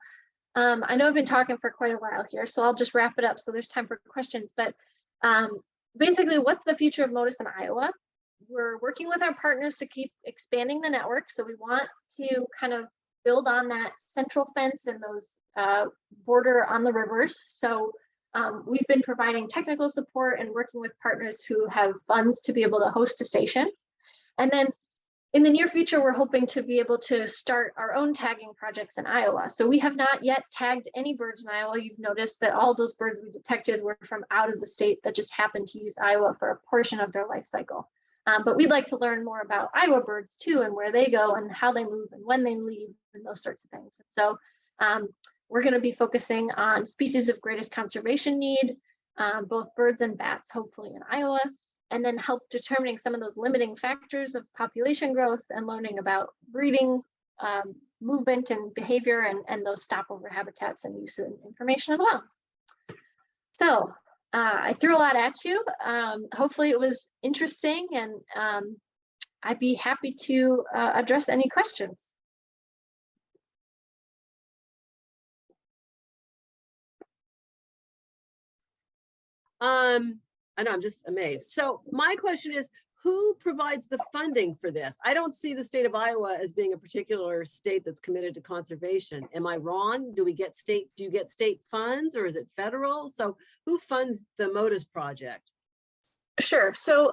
Speaker 2: I know I've been talking for quite a while here, so I'll just wrap it up so there's time for questions. But basically, what's the future of MOTUS in Iowa? We're working with our partners to keep expanding the network. So we want to kind of build on that central fence and those border on the rivers. So we've been providing technical support and working with partners who have funds to be able to host a station. And then in the near future, we're hoping to be able to start our own tagging projects in Iowa. So we have not yet tagged any birds in Iowa. You've noticed that all those birds we detected were from out of the state that just happened to use Iowa for a portion of their life cycle. But we'd like to learn more about Iowa birds too, and where they go and how they move and when they leave and those sorts of things. So we're going to be focusing on species of greatest conservation need, both birds and bats, hopefully in Iowa, and then help determining some of those limiting factors of population growth and learning about breeding, movement and behavior, and those stopover habitats and use of information as well. So I threw a lot at you. Hopefully it was interesting, and I'd be happy to address any questions.
Speaker 1: I know, I'm just amazed. So my question is, who provides the funding for this? I don't see the state of Iowa as being a particular state that's committed to conservation. Am I wrong? Do you get state funds, or is it federal? So who funds the MOTUS project?
Speaker 2: Sure. So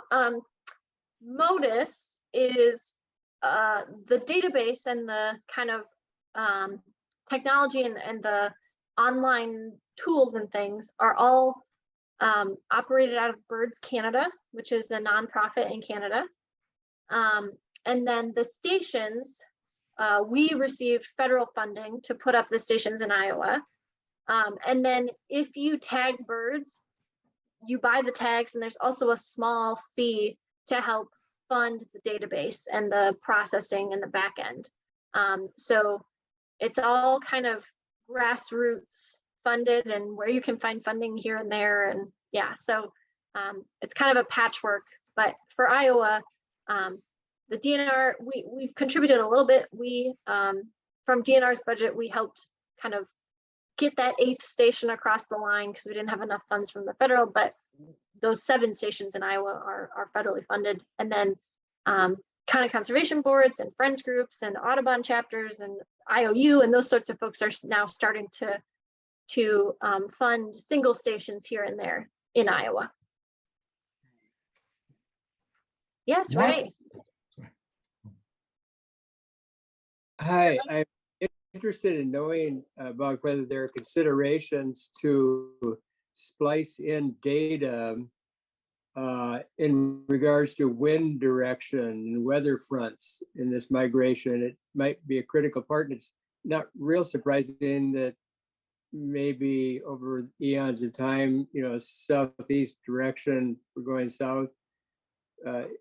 Speaker 2: MOTUS is the database and the kind of technology and the online tools and things are all operated out of Birds Canada, which is a nonprofit in Canada. And then the stations, we received federal funding to put up the stations in Iowa. And then if you tag birds, you buy the tags, and there's also a small fee to help fund the database and the processing and the back end. So it's all kind of grassroots funded, and where you can find funding here and there. And yeah, so it's kind of a patchwork, but for Iowa, the DNR, we've contributed a little bit. We, from DNR's budget, we helped kind of get that 8th station across the line because we didn't have enough funds from the federal, but those 7 stations in Iowa are federally funded. And then county conservation boards and friends groups and Audubon chapters and IOU and those sorts of folks are now starting to fund single stations here and there in Iowa. Yes, right.
Speaker 3: Hi, I'm interested in knowing about whether there are considerations to splice in data in regards to wind direction and weather fronts in this migration. It might be a critical part, and it's not real surprising that maybe over eons of time, southeast direction, we're going south,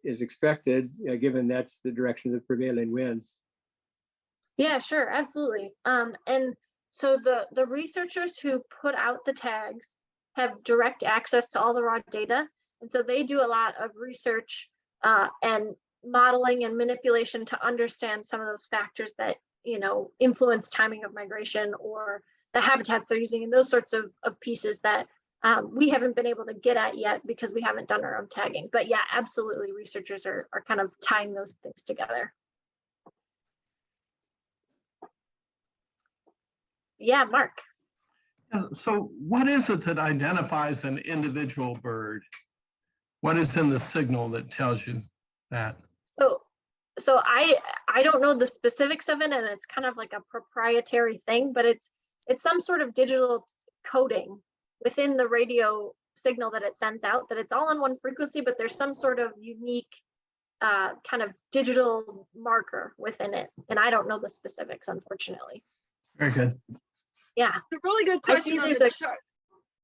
Speaker 3: is expected, given that's the direction of the prevailing winds.
Speaker 2: Yeah, sure, absolutely. And so the researchers who put out the tags have direct access to all the raw data. And so they do a lot of research and modeling and manipulation to understand some of those factors that, influence timing of migration or the habitats they're using, and those sorts of pieces that we haven't been able to get at yet because we haven't done our own tagging. But yeah, absolutely, researchers are kind of tying those things together. Yeah, Mark.
Speaker 4: So what is it that identifies an individual bird? What is in the signal that tells you that?
Speaker 2: So I don't know the specifics of it, and it's kind of like a proprietary thing, but it's some sort of digital coding within the radio signal that it sends out, that it's all on one frequency, but there's some sort of unique kind of digital marker within it. And I don't know the specifics, unfortunately.
Speaker 4: Very good.
Speaker 2: Yeah.
Speaker 1: A really good question on the chart.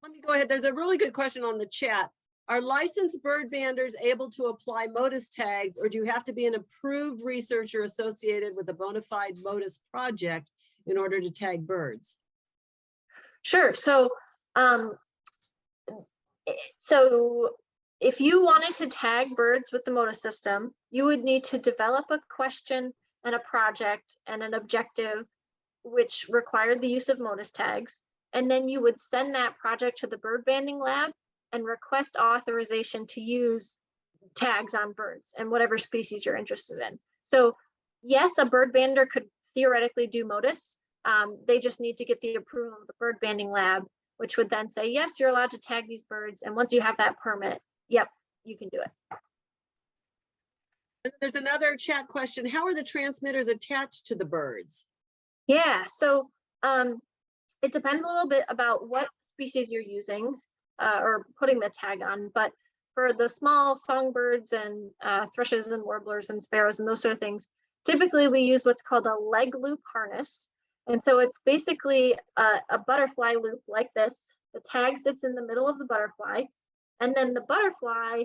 Speaker 1: Let me go ahead. There's a really good question on the chat. Are licensed bird banders able to apply MOTUS tags, or do you have to be an approved researcher associated with a bona fide MOTUS project in order to tag birds?
Speaker 2: Sure. So if you wanted to tag birds with the MOTUS system, you would need to develop a question and a project and an objective which required the use of MOTUS tags. And then you would send that project to the bird banding lab and request authorization to use tags on birds and whatever species you're interested in. So yes, a bird bander could theoretically do MOTUS. They just need to get the approval of the bird banding lab. which would then say, yes, you're allowed to tag these birds. And once you have that permit, yep, you can do it.
Speaker 1: There's another chat question. How are the transmitters attached to the birds?
Speaker 2: Yeah, so it depends a little bit about what species you're using or putting the tag on. But for the small songbirds and thrushes and warblers and sparrows and those sort of things, typically we use what's called a leg loop harness. And so it's basically a butterfly loop like this. The tag sits in the middle of the butterfly, and then the butterfly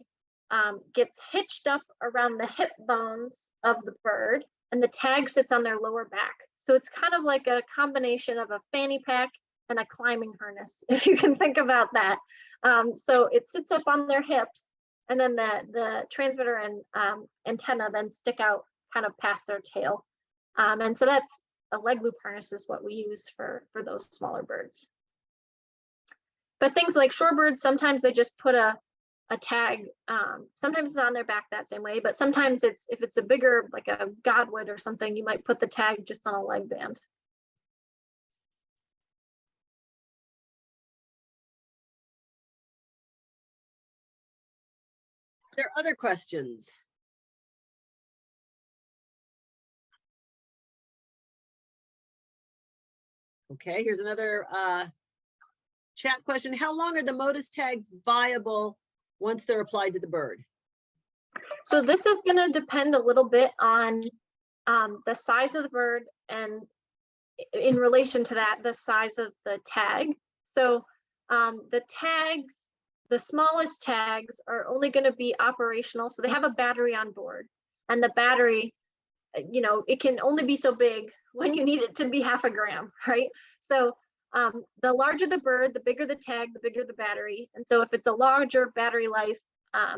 Speaker 2: gets hitched up around the hip bones of the bird, and the tag sits on their lower back. So it's kind of like a combination of a fanny pack and a climbing harness, if you can think about that. So it sits up on their hips, and then the transmitter and antenna then stick out kind of past their tail. And so that's a leg loop harness is what we use for those smaller birds. But things like shorebirds, sometimes they just put a tag, sometimes it's on their back that same way, but sometimes if it's a bigger, like a godwit or something, you might put the tag just on a leg band.
Speaker 1: There are other questions. Okay, here's another chat question. How long are the MOTUS tags viable once they're applied to the bird?
Speaker 2: So this is going to depend a little bit on the size of the bird, and in relation to that, the size of the tag. So the tags, the smallest tags are only going to be operational. So they have a battery on board, and the battery, you know, it can only be so big when you need it to be 0.5 gram, right? So the larger the bird, the bigger the tag, the bigger the battery. And so if it's a larger battery life,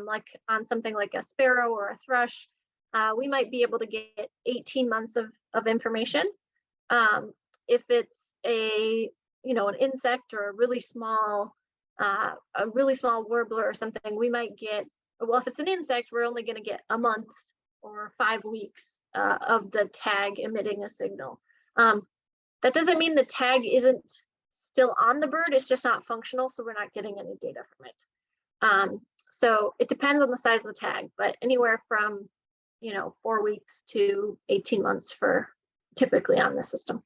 Speaker 2: like on something like a sparrow or a thrush, we might be able to get 18 months of information. If it's an insect or a really small warbler or something, we might get, well, if it's an insect, we're only going to get a month or 5 weeks of the tag emitting a signal. That doesn't mean the tag isn't still on the bird, it's just not functional, so we're not getting any data from it. So it depends on the size of the tag, but anywhere from 4 weeks to 18 months for typically on the system.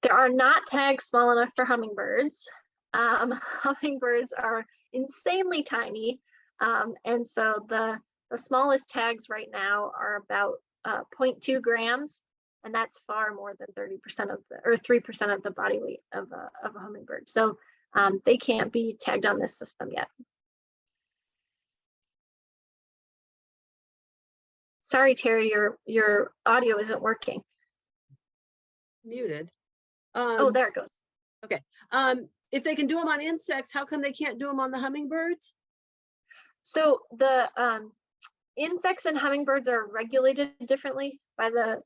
Speaker 2: There are not tags small enough for hummingbirds. Hummingbirds are insanely tiny, and so the smallest tags right now are about 0.2 grams, and that's far more than 30% of or 3% of the body weight of a hummingbird. So they can't be tagged on this system yet. Sorry, Terry, your audio isn't working.
Speaker 1: Muted.
Speaker 2: Oh, there it goes.
Speaker 1: Okay. If they can do them on insects, how come they can't do them on the hummingbirds?
Speaker 2: So the insects and hummingbirds are regulated differently by the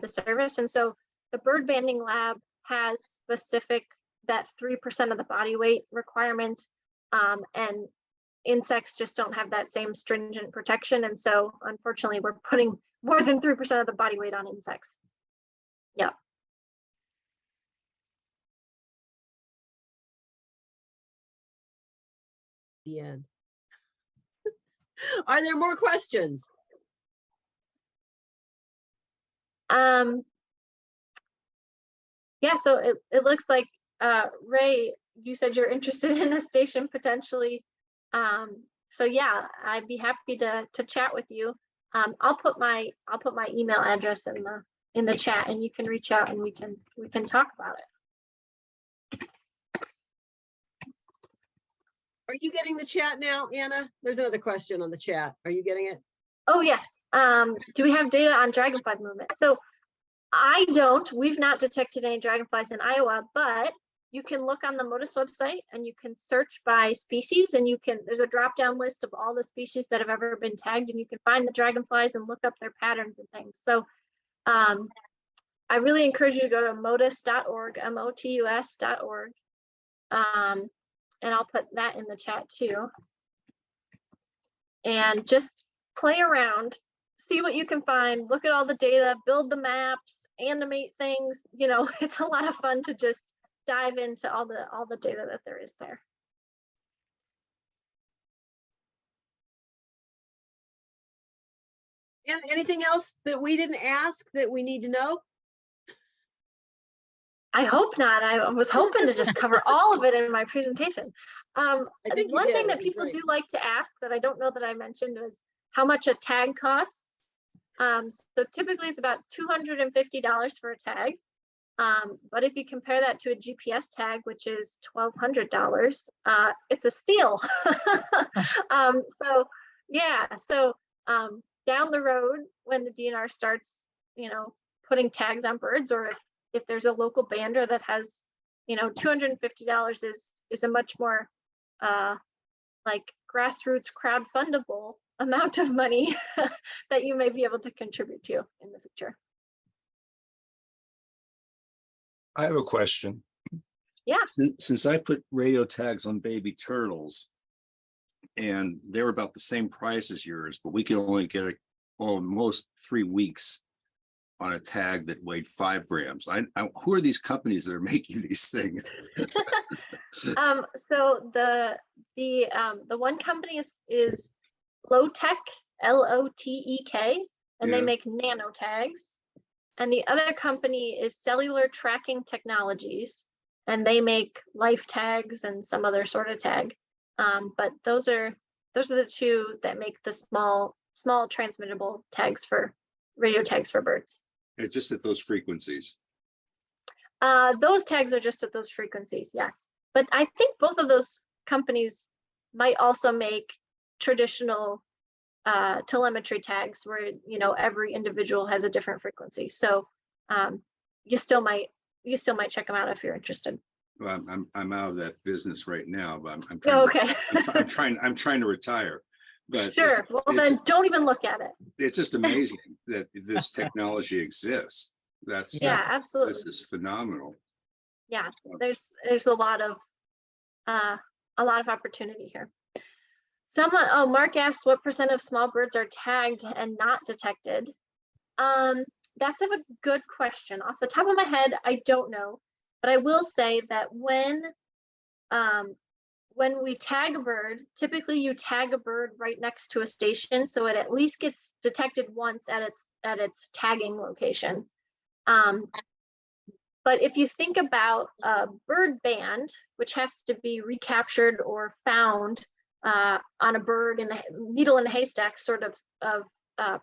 Speaker 2: service, and so the bird banding lab has specific that 3% of the body weight requirement, and insects just don't have that same stringent protection, and so unfortunately we're putting more than 3% of the body weight on insects. Yeah.
Speaker 1: The end. Are there more questions?
Speaker 2: Yeah, so it looks like Ray, you said you're interested in a station potentially. So yeah, I'd be happy to chat with you. I'll put my email address in the chat, and you can reach out and we can talk about it.
Speaker 1: Are you getting the chat now, Anna? There's another question on the chat. Are you getting it?
Speaker 2: Oh yes. Do we have data on dragonfly movement? So I don't. We've not detected any dragonflies in Iowa, but you can look on the MOTUS website and you can search by species, and there's a drop-down list of all the species that have ever been tagged, and you can find the dragonflies and look up their patterns and things. So I really encourage you to go to motus.org, MOTUS.org. And I'll put that in the chat too. And just play around see what you can find, look at all the data, build the maps, animate things. You know, it's a lot of fun to just dive into all the data that there is there.
Speaker 1: And anything else that we didn't ask that we need to know?
Speaker 2: I hope not. I was hoping to just cover all of it in my presentation.
Speaker 1: I think you
Speaker 2: One
Speaker 1: did.
Speaker 2: thing
Speaker 1: It
Speaker 2: that
Speaker 1: was
Speaker 2: people
Speaker 1: great.
Speaker 2: do like to ask that I don't know that I mentioned was how much a tag costs. So typically it's about $250 for a tag. But if you compare that to a GPS tag, which is $1,200, it's a steal. So yeah, so down the road when the DNR starts, you know, putting tags on birds, or if there's a local bander that has, you know, $250 is a much more like grassroots crowdfundable amount of money that you may be able to contribute to in the future.
Speaker 5: I have a question.
Speaker 2: Yeah.
Speaker 5: Since I put radio tags on baby turtles and they were about the same price as yours, but we could only get almost 3 weeks on a tag that weighed 5 grams. Who are these companies that are making these things?
Speaker 2: So the one company is Lotek, Lotek, and they
Speaker 5: Yeah.
Speaker 2: make nano tags. And the other company is Cellular Tracking Technologies, and they make life tags and some other sort of tag. But those are the two that make the small transmittable tags for radio tags for birds.
Speaker 5: It's just at those frequencies.
Speaker 2: Those tags are just at those frequencies, yes. But I think both of those companies might also make traditional telemetry tags where, you know, every individual has a different frequency. So you still might check them out if you're interested.
Speaker 5: Well, I'm out of that business right now, but I'm
Speaker 2: Oh,
Speaker 5: trying.
Speaker 2: okay.
Speaker 5: I'm trying to retire. But
Speaker 2: Sure. Well, then don't even look at it.
Speaker 5: it's just amazing that this technology exists.
Speaker 2: Yeah, absolutely.
Speaker 5: This is phenomenal.
Speaker 2: Yeah, there's a lot of opportunity here. Mark asked what % of small birds are tagged and not detected. That's a good question. Off the top of my head, I don't know, but I will say that when we tag a bird, typically you tag a bird right next to a station, so it at least gets detected once at its tagging location. But if you think about a bird band, which has to be recaptured or found on a bird in a needle in a haystack sort of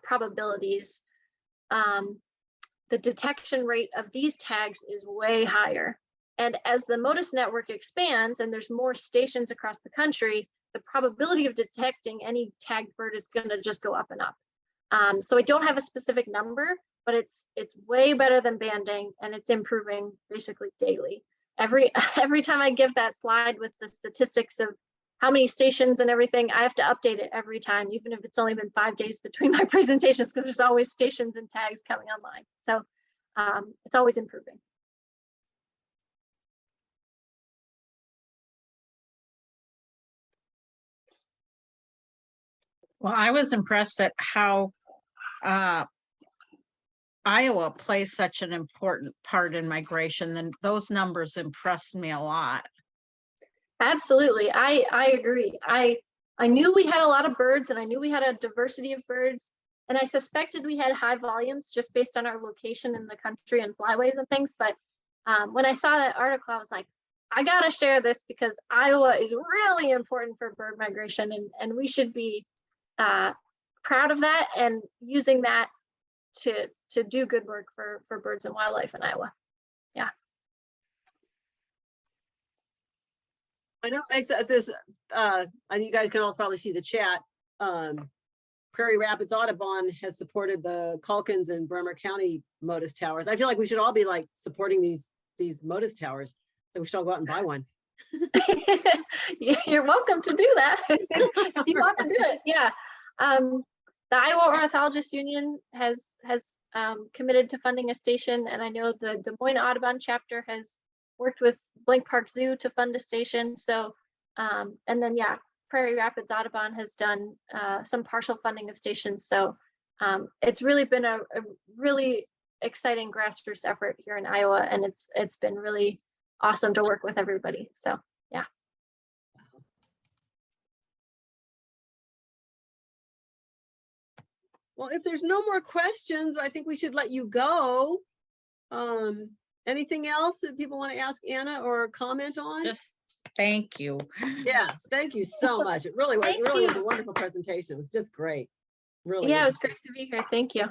Speaker 2: probabilities, the detection rate of these tags is way higher. And as the MOTUS network expands and there's more stations across the country, the probability of detecting any tagged bird is going to just go up and up. So I don't have a specific number, but it's way better than banding, and it's improving basically daily. Every time I give that slide with the statistics of how many stations and everything, I have to update it every time, even if it's only been 5 days between my presentations, because there's always stations and tags coming online. So it's always improving.
Speaker 6: Well, I was impressed at how Iowa plays such an important part in migration. Then those numbers impressed me a lot.
Speaker 2: Absolutely, I agree. I knew we had a lot of birds, and I knew we had a diversity of birds, and I suspected we had high volumes just based on our location in the country and flyways and things. But when I saw that article, I was like, I gotta share this because Iowa is really important for bird migration, and we should be proud of that and using that to do good work for birds and wildlife in Iowa. Yeah.
Speaker 1: I know this, you guys can all probably see the chat. Prairie Rapids Audubon has supported the Calkins and Bremer County MOTUS towers. I feel like we should all be like supporting these MOTUS towers. So we should all go out and buy one.
Speaker 2: You're welcome to do that if you want to do it. Yeah. The Iowa Ornithologists Union has committed to funding a station, and I know the Des Moines Audubon chapter has worked with Blank Park Zoo to fund a station. So, and then yeah, Prairie Rapids Audubon has done some partial funding of stations. So It's really been a really exciting grassroots effort here in Iowa, and it's been really awesome to work with everybody. So yeah.
Speaker 1: Well, if there's no more questions, I think we should let you go. Anything else that people want to ask Anna or comment on?
Speaker 6: Just thank you.
Speaker 1: Yes, thank you so much. It really was
Speaker 2: Thank
Speaker 1: a
Speaker 2: you.
Speaker 1: wonderful presentation. It was just great. Really.
Speaker 2: Yeah, it was
Speaker 1: interesting.
Speaker 2: great to be here. Thank you.